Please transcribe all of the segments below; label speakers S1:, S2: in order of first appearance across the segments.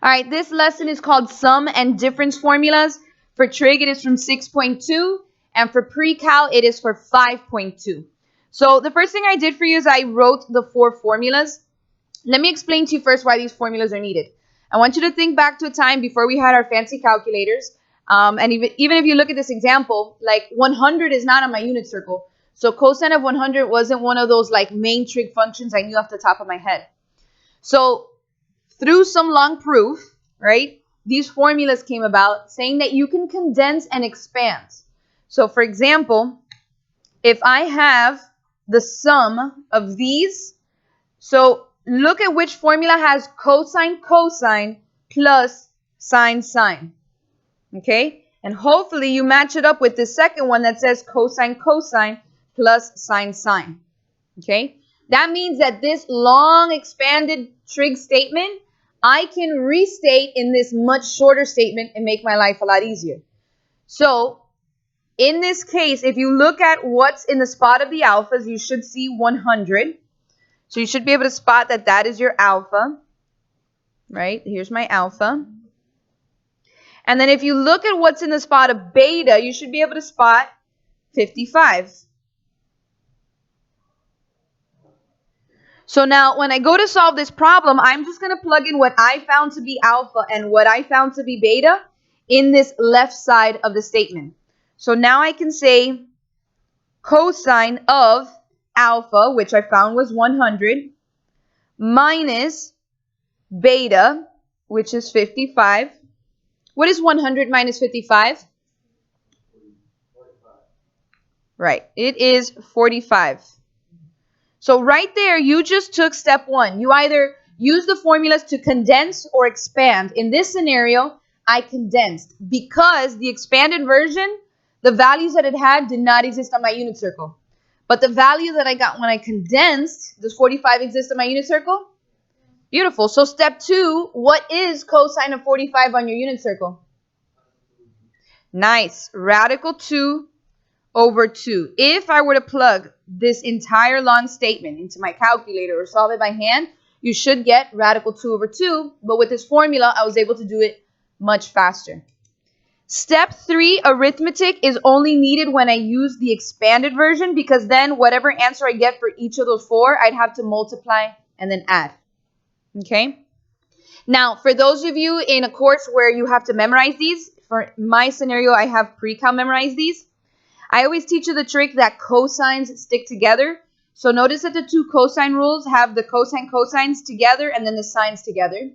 S1: All right, this lesson is called Sum and Difference Formulas. For trig, it is from 6.2, and for pre-cal, it is for 5.2. So the first thing I did for you is I wrote the 4 formulas. Let me explain to you first why these formulas are needed. I want you to think back to a time before we had our fancy calculators. And even if you look at this example, like 100 is not on my unit circle. So cosine of 100 wasn't one of those like main trig functions I knew off the top of my head. So through some long proof, right, these formulas came about saying that you can condense and expand. So for example, if I have the sum of these, so look at which formula has cosine, cosine plus sine, sine. Okay? And hopefully you match it up with the second one that says cosine, cosine plus sine, sine. Okay? That means that this long expanded trig statement, I can restate in this much shorter statement and make my life a lot easier. So in this case, if you look at what's in the spot of the alphas, you should see 100. So you should be able to spot that that is your alpha, right? Here's my alpha. And then if you look at what's in the spot of beta, you should be able to spot 55. So now when I go to solve this problem, I'm just going to plug in what I found to be alpha and what I found to be beta in this left side of the statement. So now I can say cosine of alpha, which I found was 100, minus beta, which is 55. What is 100 minus 55? Right, it is 45. So right there, you just took step 1. You either use the formulas to condense or expand. In this scenario, I condensed because the expanded version, the values that it had did not exist on my unit circle. But the value that I got when I condensed, does 45 exist on my unit circle? Beautiful. So step 2, what is cosine of 45 on your unit circle? Nice. Radical 2 over 2. If I were to plug this entire long statement into my calculator or solve it by hand, you should get radical 2 over 2. But with this formula, I was able to do it much faster. Step 3, arithmetic, is only needed when I use the expanded version, because then whatever answer I get for each of those 4, I'd have to multiply and then add. Okay? Now, for those of you in a course where you have to memorize these, for my scenario, I have pre-cal memorized these. I always teach you the trick that cosines stick together. So notice that the 2 cosine rules have the cosine cosines together and then the sines together.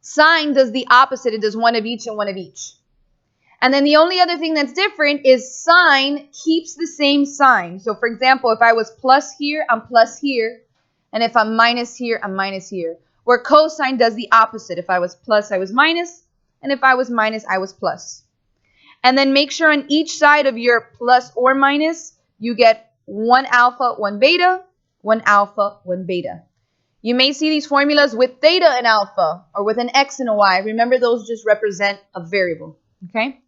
S1: Sine does the opposite. It does one of each and one of each. And then the only other thing that's different is sine keeps the same sign. So for example, if I was plus here, I'm plus here. And if I'm minus here, I'm minus here. Where cosine does the opposite. If I was plus, I was minus. And if I was minus, I was plus. And then make sure on each side of your plus or minus, you get 1 alpha, 1 beta, 1 alpha, 1 beta. You may see these formulas with theta and alpha, or with an x and a y. Remember, those just represent a variable, okay?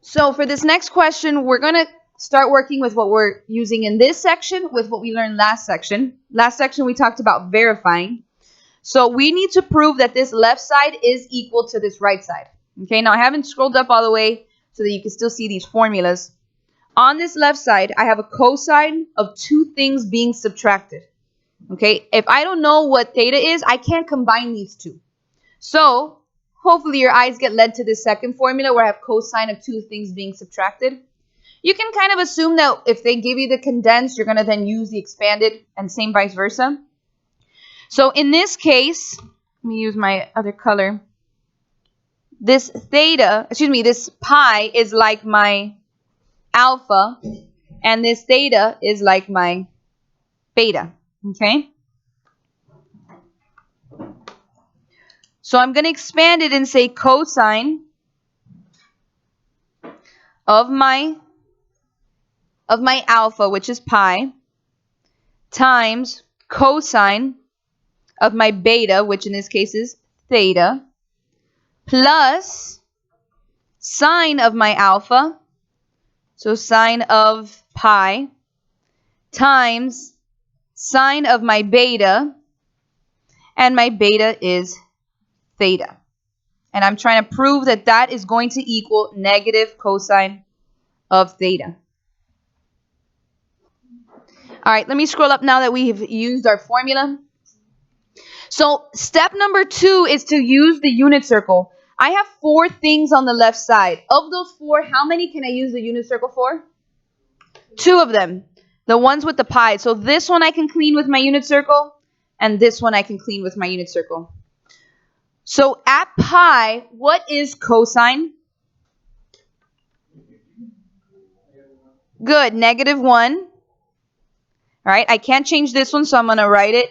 S1: So for this next question, we're going to start working with what we're using in this section with what we learned last section. Last section, we talked about verifying. So we need to prove that this left side is equal to this right side. Okay, now I haven't scrolled up all the way so that you can still see these formulas. On this left side, I have a cosine of 2 things being subtracted. Okay, if I don't know what theta is, I can't combine these 2. So hopefully your eyes get led to this second formula where I have cosine of 2 things being subtracted. You can kind of assume that if they give you the condensed, you're going to then use the expanded, and same vice versa. So in this case, let me use my other color. This pi is like my alpha, and this theta is like my beta, okay? So I'm going to expand it and say cosine of my alpha, which is pi, times cosine of my beta, which in this case is theta, plus sine of my alpha, so sine of pi, times sine of my beta, and my beta is theta. And I'm trying to prove that that is going to equal negative cosine of theta. All right, let me scroll up now that we've used our formula. So step number 2 is to use the unit circle. I have 4 things on the left side. Of those 4, how many can I use the unit circle for? 2 of them. The ones with the pi. So this one I can clean with my unit circle, and this one I can clean with my unit circle. So at pi, what is cosine? Good, -1. All right, I can't change this one, so I'm going to write it.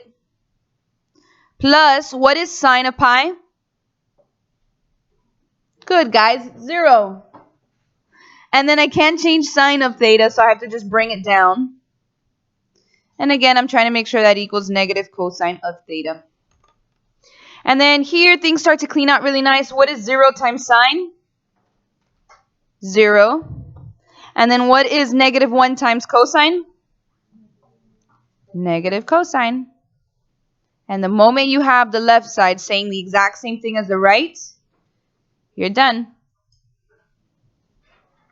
S1: Plus, what is sine of pi? Good, guys, 0. And then I can't change sine of theta, so I have to just bring it down. And again, I'm trying to make sure that equals negative cosine of theta. And then here, things start to clean out really nice. What is 0 times sine? 0. And then what is -1 times cosine? Negative cosine. And the moment you have the left side saying the exact same thing as the right, you're done.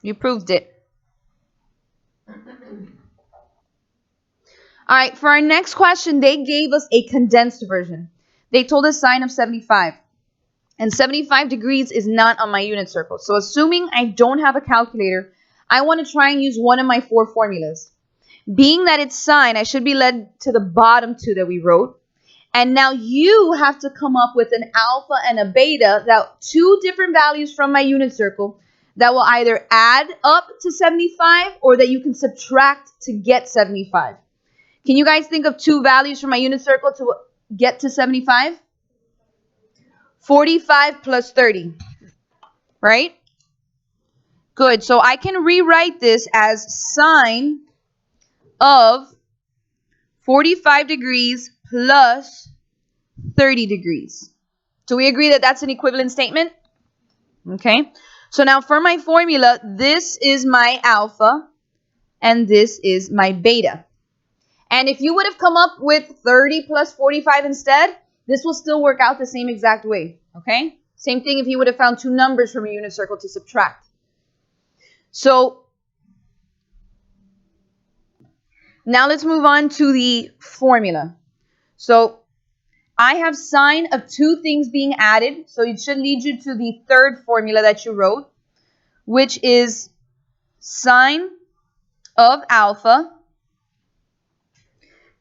S1: You proved it. All right, for our next question, they gave us a condensed version. They told us sine of 75. And 75 degrees is not on my unit circle. So assuming I don't have a calculator, I want to try and use one of my 4 formulas. Being that it's sine, I should be led to the bottom 2 that we wrote. And now you have to come up with an alpha and a beta, that 2 different values from my unit circle that will either add up to 75 or that you can subtract to get 75. Can you guys think of 2 values from my unit circle to get to 75? 45 plus 30, right? Good, so I can rewrite this as sine of 45 degrees plus 30 degrees. Do we agree that that's an equivalent statement? Okay, so now for my formula, this is my alpha and this is my beta. And if you would have come up with 30 plus 45 instead, this will still work out the same exact way, okay? Same thing if you would have found 2 numbers from a unit circle to subtract. So now let's move on to the formula. So I have sine of 2 things being added, so it should lead you to the third formula that you wrote, which is sine of alpha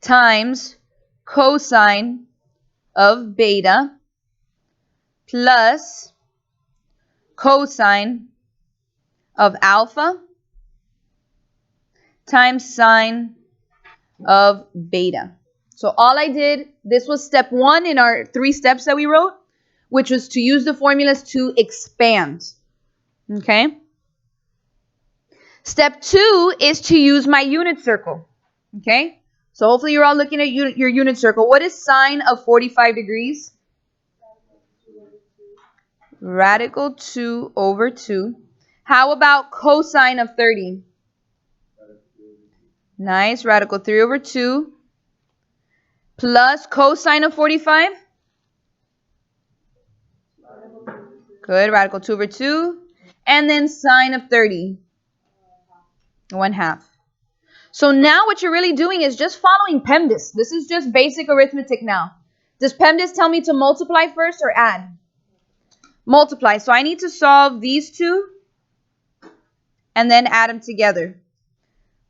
S1: times cosine of beta plus cosine of alpha times sine of beta. So all I did, this was step 1 in our 3 steps that we wrote, which was to use the formulas to expand. Okay? Step 2 is to use my unit circle. Okay? So hopefully you're all looking at your unit circle. What is sine of 45 degrees? Radical 2 over 2. How about cosine of 30? Nice. Radical 3 over 2. Plus cosine of 45? Good. Radical 2 over 2. And then sine of 30? 1/2. So now what you're really doing is just following PEMDAS. This is just basic arithmetic now. Does PEMDAS tell me to multiply first or add? Multiply. So I need to solve these 2 and then add them together.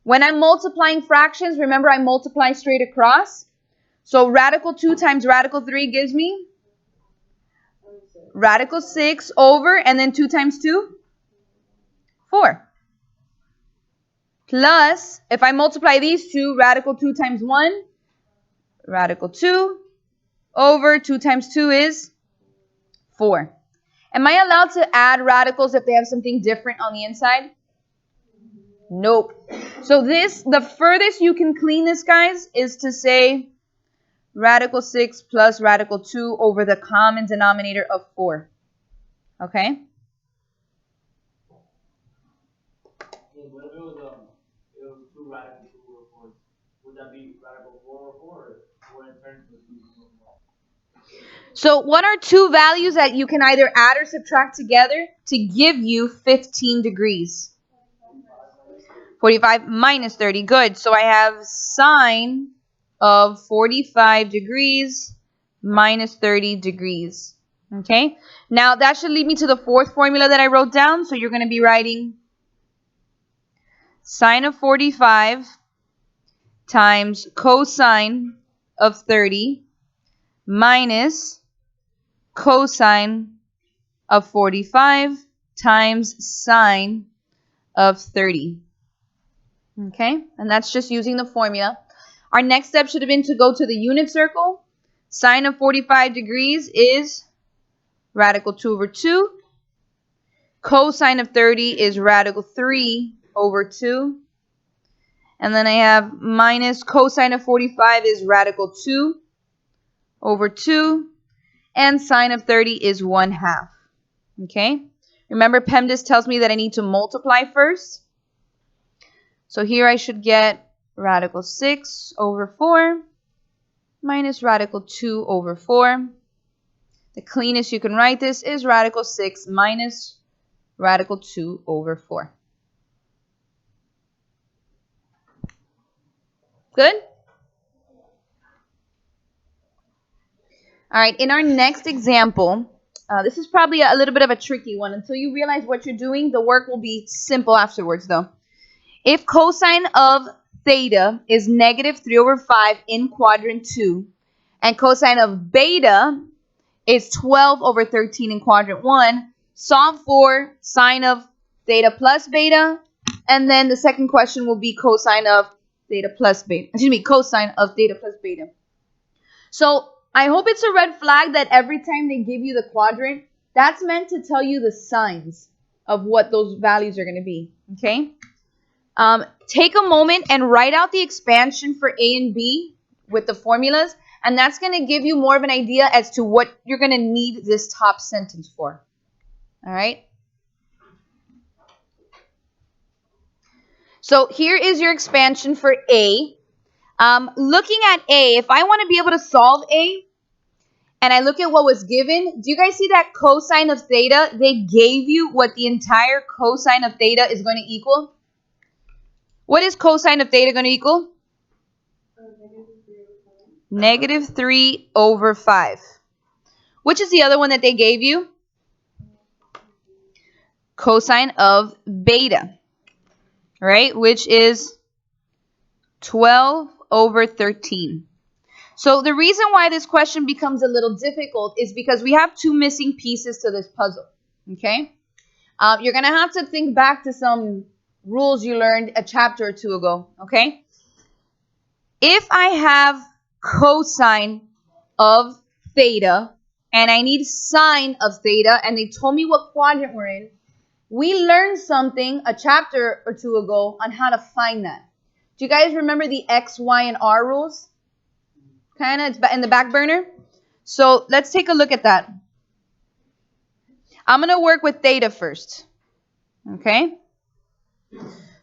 S1: When I'm multiplying fractions, remember I multiply straight across. So radical 2 times radical 3 gives me radical 6 over, and then 2 times 2? 4. Plus, if I multiply these 2, radical 2 times 1, radical 2 over 2 times 2 is 4. Am I allowed to add radicals if they have something different on the inside? Nope. So the furthest you can clean this, guys, is to say radical 6 plus radical 2 over the common denominator of 4. Okay?
S2: What if it was 2 radical 2 over 4? Would that be radical 4 over 4 or 4 in turn to 2 over 4?
S1: So what are two values that you can either add or subtract together to give you 15 degrees? 45 minus 30. Good. So I have sine of 45 degrees minus 30 degrees. Okay. Now that should lead me to the fourth formula that I wrote down. So you're going to be writing sine of 45 times cosine of 30 minus cosine of 45 times sine of 30. Okay, and that's just using the formula. Our next step should have been to go to the unit circle. Sine of 45 degrees is radical 2 over 2. Cosine of 30 is radical 3 over 2. And then I have minus cosine of 45 is radical 2 over 2. And sine of 30 is 1/2. Okay, remember PEMDAS tells me that I need to multiply first. So here I should get radical 6 over 4 minus radical 2 over 4. The cleanest you can write this is radical 6 minus radical 2 over 4. Good? All right, in our next example, this is probably a little bit of a tricky one. Until you realize what you're doing, the work will be simple afterwards, though. If cosine of theta is negative 3 over 5 in quadrant 2, and cosine of beta is 12 over 13 in quadrant 1, solve for sine of theta plus beta, and then the second question will be cosine of theta plus beta. Cosine of theta plus beta. So I hope it's a red flag that every time they give you the quadrant, that's meant to tell you the signs of what those values are going to be, okay? Take a moment and write out the expansion for A and B with the formulas, and that's going to give you more of an idea as to what you're going to need this top sentence for. All right? So here is your expansion for A. Looking at A, if I want to be able to solve A, and I look at what was given, do you guys see that cosine of theta? They gave you what the entire cosine of theta is going to equal. What is cosine of theta going to equal? Negative 3 over 5. Which is the other one that they gave you? Cosine of beta, right? Which is 12 over 13. So the reason why this question becomes a little difficult is because we have two missing pieces to this puzzle, okay? You're going to have to think back to some rules you learned a chapter or two ago, okay? If I have cosine of theta and I need sine of theta and they told me what quadrant we're in, we learned something a chapter or two ago on how to find that. Do you guys remember the X, Y, and R rules? Kind of, it's in the back burner. So let's take a look at that. I'm going to work with theta first. Okay?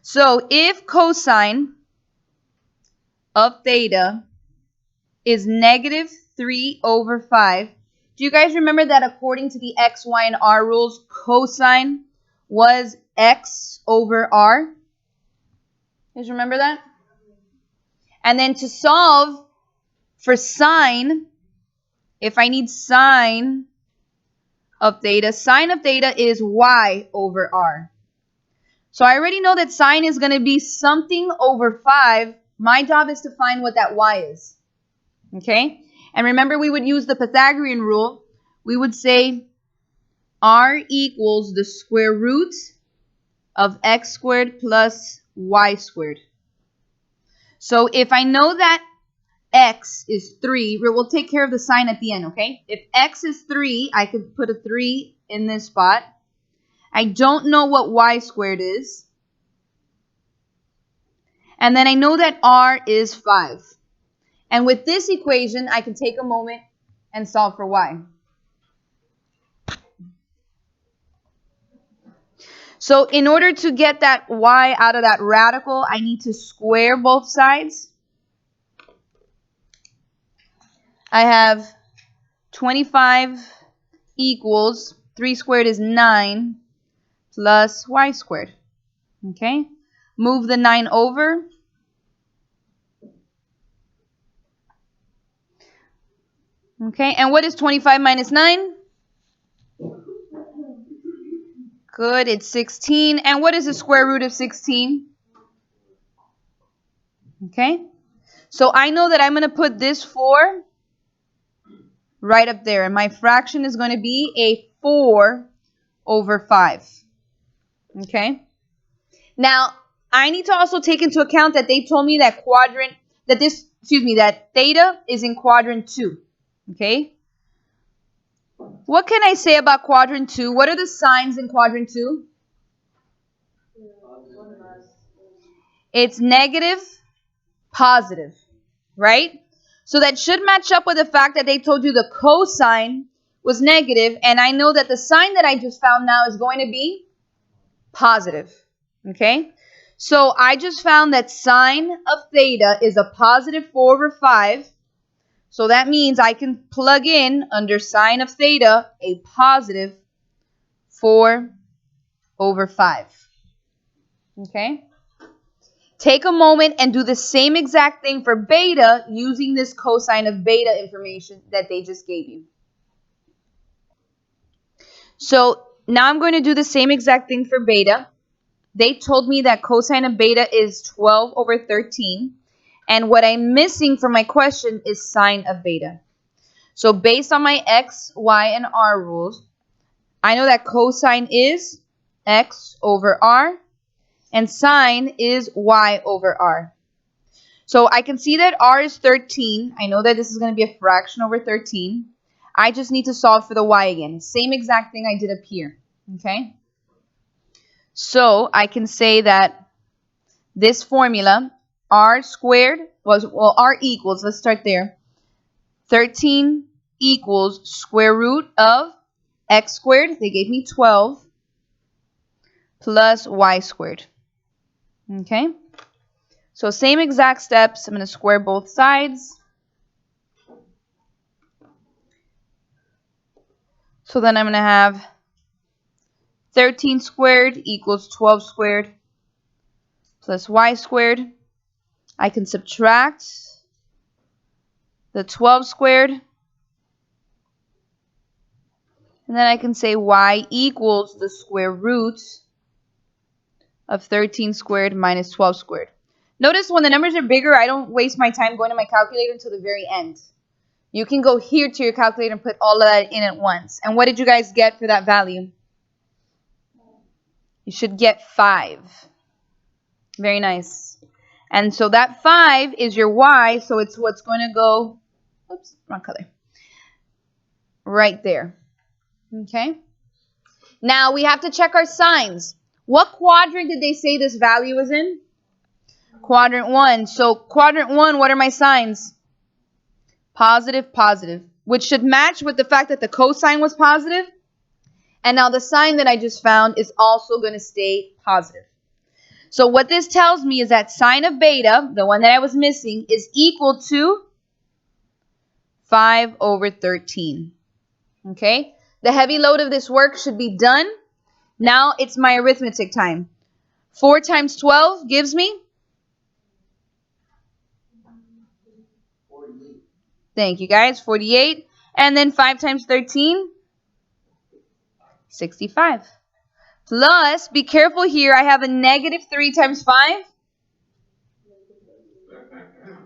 S1: So if cosine of theta is negative 3 over 5, do you guys remember that according to the X, Y, and R rules, cosine was X over R? You guys remember that? And then to solve for sine, if I need sine of theta is Y over R. So I already know that sine is going to be something over 5. My job is to find what that Y is. Okay? And remember, we would use the Pythagorean rule. We would say R equals the square root of x squared plus y squared. So if I know that x is 3, we'll take care of the sign at the end, okay? If x is 3, I could put a 3 in this spot. I don't know what y squared is. And then I know that r is 5. And with this equation, I can take a moment and solve for y. So in order to get that y out of that radical, I need to square both sides. I have 25 equals 3 squared is 9 plus y squared. Okay, move the 9 over. Okay, and what is 25 minus 9? Good, it's 16. And what is the square root of 16? Okay, so I know that I'm going to put this 4 right up there. And my fraction is going to be a 4 over 5. Okay, now I need to also take into account that they told me that that theta is in quadrant 2. Okay, what can I say about quadrant 2? What are the signs in quadrant 2? It's negative, positive, right? So that should match up with the fact that they told you the cosine was negative, and I know that the sign that I just found now is going to be positive. Okay, so I just found that sine of theta is a positive 4 over 5. So that means I can plug in under sine of theta a positive 4 over 5. Okay, take a moment and do the same exact thing for beta using this cosine of beta information that they just gave you. So now I'm going to do the same exact thing for beta. They told me that cosine of beta is 12 over 13. And what I'm missing from my question is sine of beta. So based on my x, y, and r rules, I know that cosine is x over r and sine is y over r. So I can see that r is 13. I know that this is going to be a fraction over 13. I just need to solve for the y again. Same exact thing I did up here. Okay? So I can say that this formula, r squared, r equals, let's start there. 13 equals square root of x squared, they gave me 12, plus y squared. Okay? So same exact steps. I'm going to square both sides. So then I'm going to have 13 squared equals 12 squared plus y squared. I can subtract the 12 squared. And then I can say y equals the square root of 13 squared minus 12 squared. Notice when the numbers are bigger, I don't waste my time going to my calculator until the very end. You can go here to your calculator and put all of that in at once. And what did you guys get for that value? You should get 5. Very nice. And so that 5 is your y, so it's what's going to go, oops, wrong color, right there. Okay? Now we have to check our signs. What quadrant did they say this value was in? Quadrant 1. So quadrant 1, what are my signs? Positive, positive, which should match with the fact that the cosine was positive. And now the sign that I just found is also going to stay positive. So what this tells me is that sine of beta, the one that I was missing, is equal to 5 over 13. Okay? The heavy load of this work should be done. Now it's my arithmetic time. 4 times 12 gives me?
S2: 48.
S1: Thank you, guys. 48. And then 5 times 13? 65. Plus, be careful here, I have a negative 3 times 5.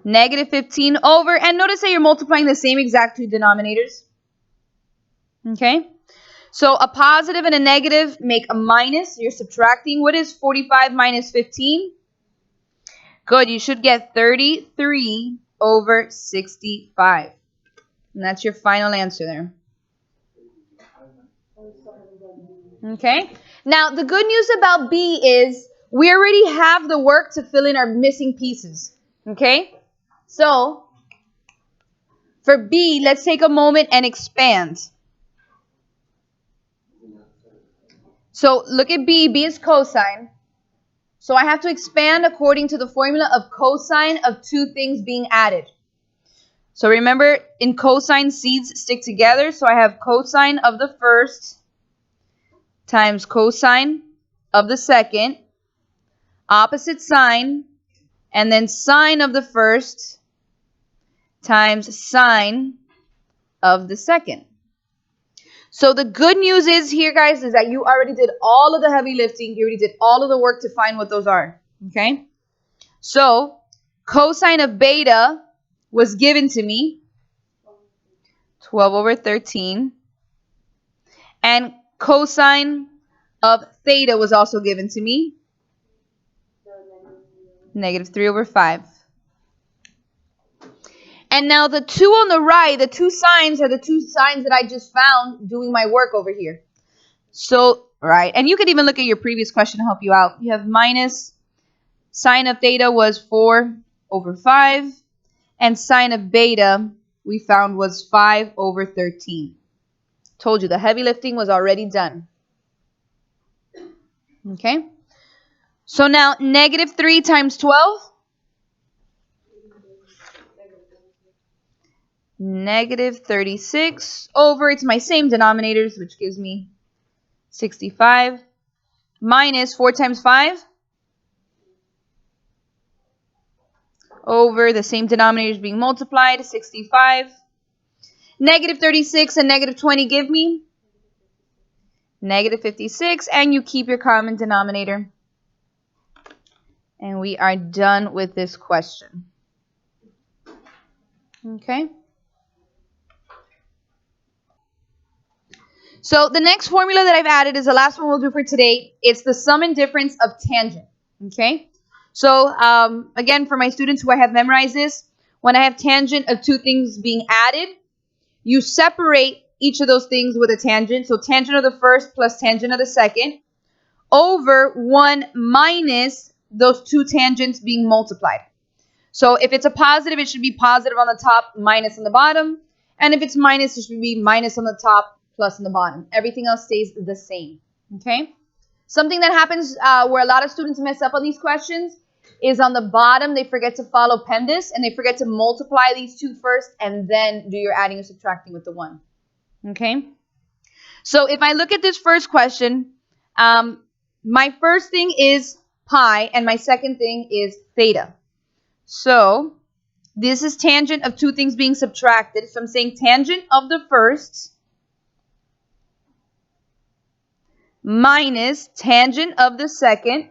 S1: Negative 15 over, and notice that you're multiplying the same exact two denominators. Okay? So a positive and a negative make a minus. You're subtracting. What is 45 minus 15? Good, you should get 33 over 65. And that's your final answer there. Okay? Now, the good news about B is we already have the work to fill in our missing pieces. Okay? So, for B, let's take a moment and expand. So, look at B. B is cosine. So, I have to expand according to the formula of cosine of two things being added. So remember, in cosine, seeds stick together. So I have cosine of the first times cosine of the second, opposite sign, and then sine of the first times sine of the second. So the good news is here, guys, is that you already did all of the heavy lifting. You already did all of the work to find what those are, okay? So cosine of beta was given to me, 12 over 13. And cosine of theta was also given to me, negative 3 over 5. And now the 2 on the right, the two signs are the two signs that I just found doing my work over here. So, right, and you could even look at your previous question to help you out. You have minus sine of theta was 4 over 5, and sine of beta we found was 5 over 13. Told you the heavy lifting was already done. Okay? So now negative 3 times 12. Negative 36 over, it's my same denominators, which gives me 65, minus 4 times 5 over the same denominators being multiplied, 65. Negative 36 and negative 20 give me negative 56, and you keep your common denominator. And we are done with this question. Okay? So the next formula that I've added is the last one we'll do for today. It's the sum and difference of tangent. Okay? So again, for my students who I have memorized this, when I have tangent of two things being added, you separate each of those things with a tangent. So tangent of the first plus tangent of the second over 1 minus those two tangents being multiplied. So if it's a positive, it should be positive on the top, minus on the bottom. And if it's minus, it should be minus on the top, plus on the bottom. Everything else stays the same. Okay? Something that happens where a lot of students mess up on these questions is on the bottom, they forget to follow PEMDAS, and they forget to multiply these two first, and then do your adding and subtracting with the 1. Okay? So if I look at this first question, my first thing is pi, and my second thing is theta. So this is tangent of two things being subtracted. So I'm saying tangent of the first minus tangent of the second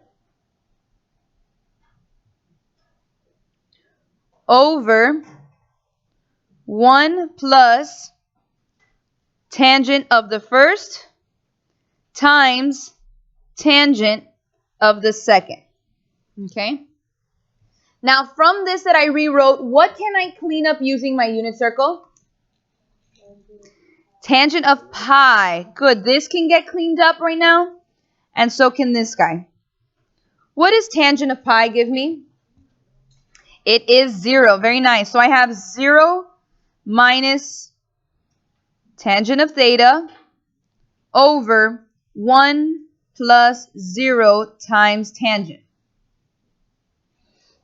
S1: over 1 plus tangent of the first times tangent of the second. Okay? Now from this that I rewrote, what can I clean up using my unit circle? Tangent of pi. Good. This can get cleaned up right now. And so can this guy. What does tangent of pi give me? It is 0. Very nice. So I have 0 minus tangent of theta over 1 plus 0 times tangent.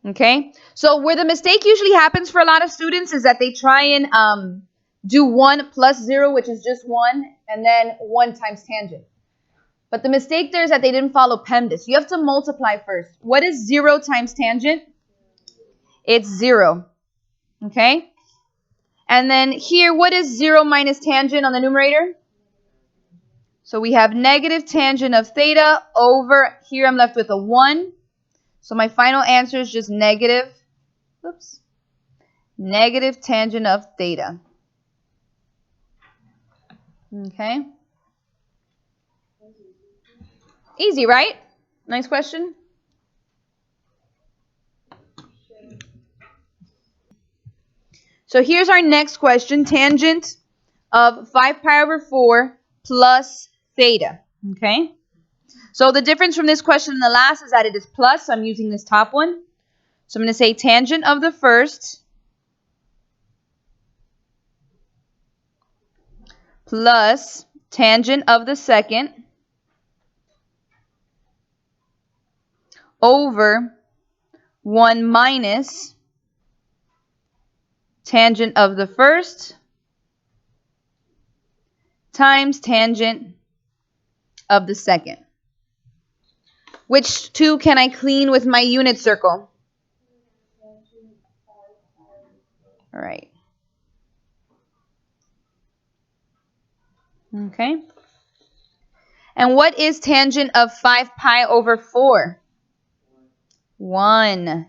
S1: Okay? So where the mistake usually happens for a lot of students is that they try and do 1 plus 0, which is just 1, and then 1 times tangent. But the mistake there is that they didn't follow PEMDAS. You have to multiply first. What is 0 times tangent? It's 0. Okay? And then here, what is 0 minus tangent on the numerator? So we have negative tangent of theta over, here I'm left with a 1. So my final answer is just negative tangent of theta. Okay? Easy, right? Nice question. So here's our next question. Tangent of 5 pi over 4 plus theta. Okay? So the difference from this question and the last is that it is plus. So I'm using this top one. So I'm going to say tangent of the first plus tangent of the second over 1 minus tangent of the first times tangent of the second. Which two can I clean with my unit circle? All right. Okay. And what is tangent of 5 pi over 4? 1.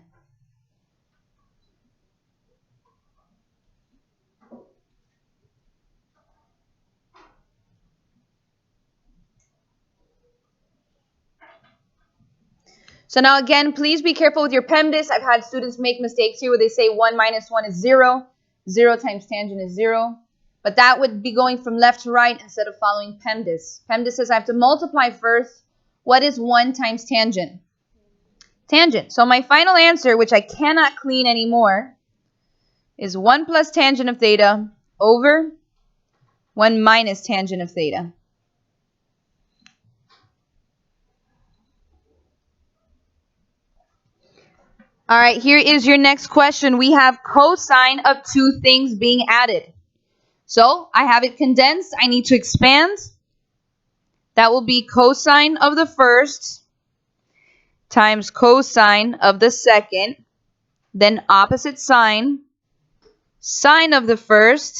S1: So now again, please be careful with your PEMDAS. I've had students make mistakes here where they say 1 minus 1 is 0. 0 times tangent is 0. But that would be going from left to right instead of following PEMDAS. PEMDAS says I have to multiply first. What is 1 times tangent? Tangent. So my final answer, which I cannot clean anymore, is 1 plus tangent of theta over 1 minus tangent of theta. All right, here is your next question. We have cosine of two things being added. So I have it condensed. I need to expand. That will be cosine of the first times cosine of the second, then opposite sign, sine of the first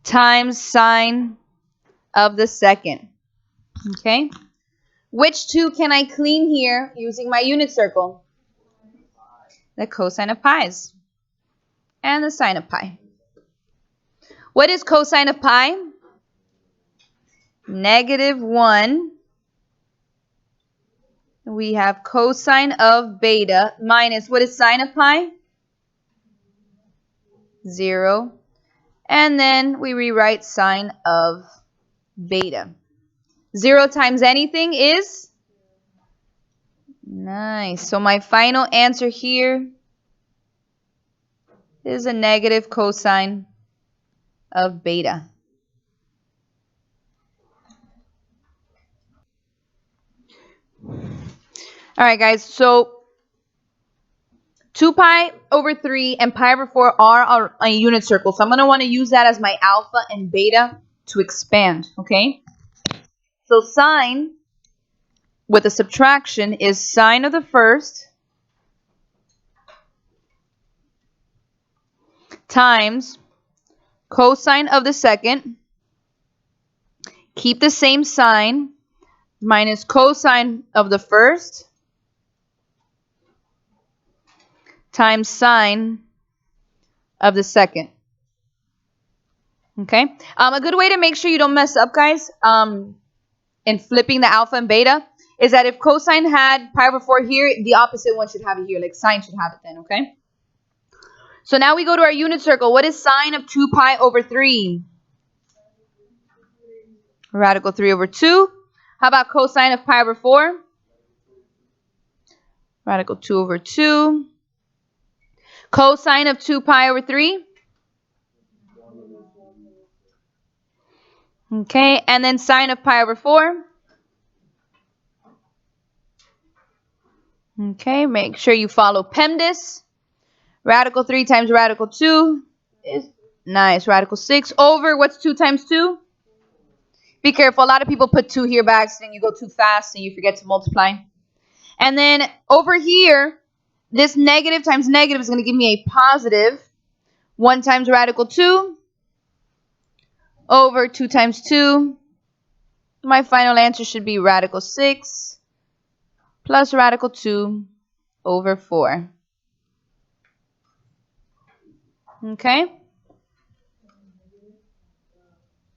S1: times sine of the second. Okay? Which two can I clean here using my unit circle? The cosine of pi's and the sine of pi. What is cosine of pi? -1. We have cosine of beta minus, what is sine of pi? 0. And then we rewrite sine of beta. 0 times anything is? Nice. So my final answer here is a negative cosine of beta. All right, guys. So 2 pi over 3 and pi over 4 are a unit circle. So I'm going to want to use that as my alpha and beta to expand, okay? So sine with a subtraction is sine of the first times cosine of the second. Keep the same sign minus cosine of the first times sine of the second. Okay? A good way to make sure you don't mess up, guys, in flipping the alpha and beta is that if cosine had pi over 4 here, the opposite one should have it here. Like sine should have it then, okay? So now we go to our unit circle. What is sine of 2 pi over 3? Radical 3 over 2. How about cosine of pi over 4? Radical 2 over 2. Cosine of 2 pi over 3? Okay, and then sine of pi over 4? Okay, make sure you follow PEMDAS. Radical 3 times radical 2 is nice. Radical 6 over, what's 2 times 2? Be careful. A lot of people put 2 here by accident. You go too fast and you forget to multiply. And then over here, this negative times negative is going to give me a positive. 1 times radical 2 over 2 times 2. My final answer should be radical 6 plus radical 2 over 4. Okay?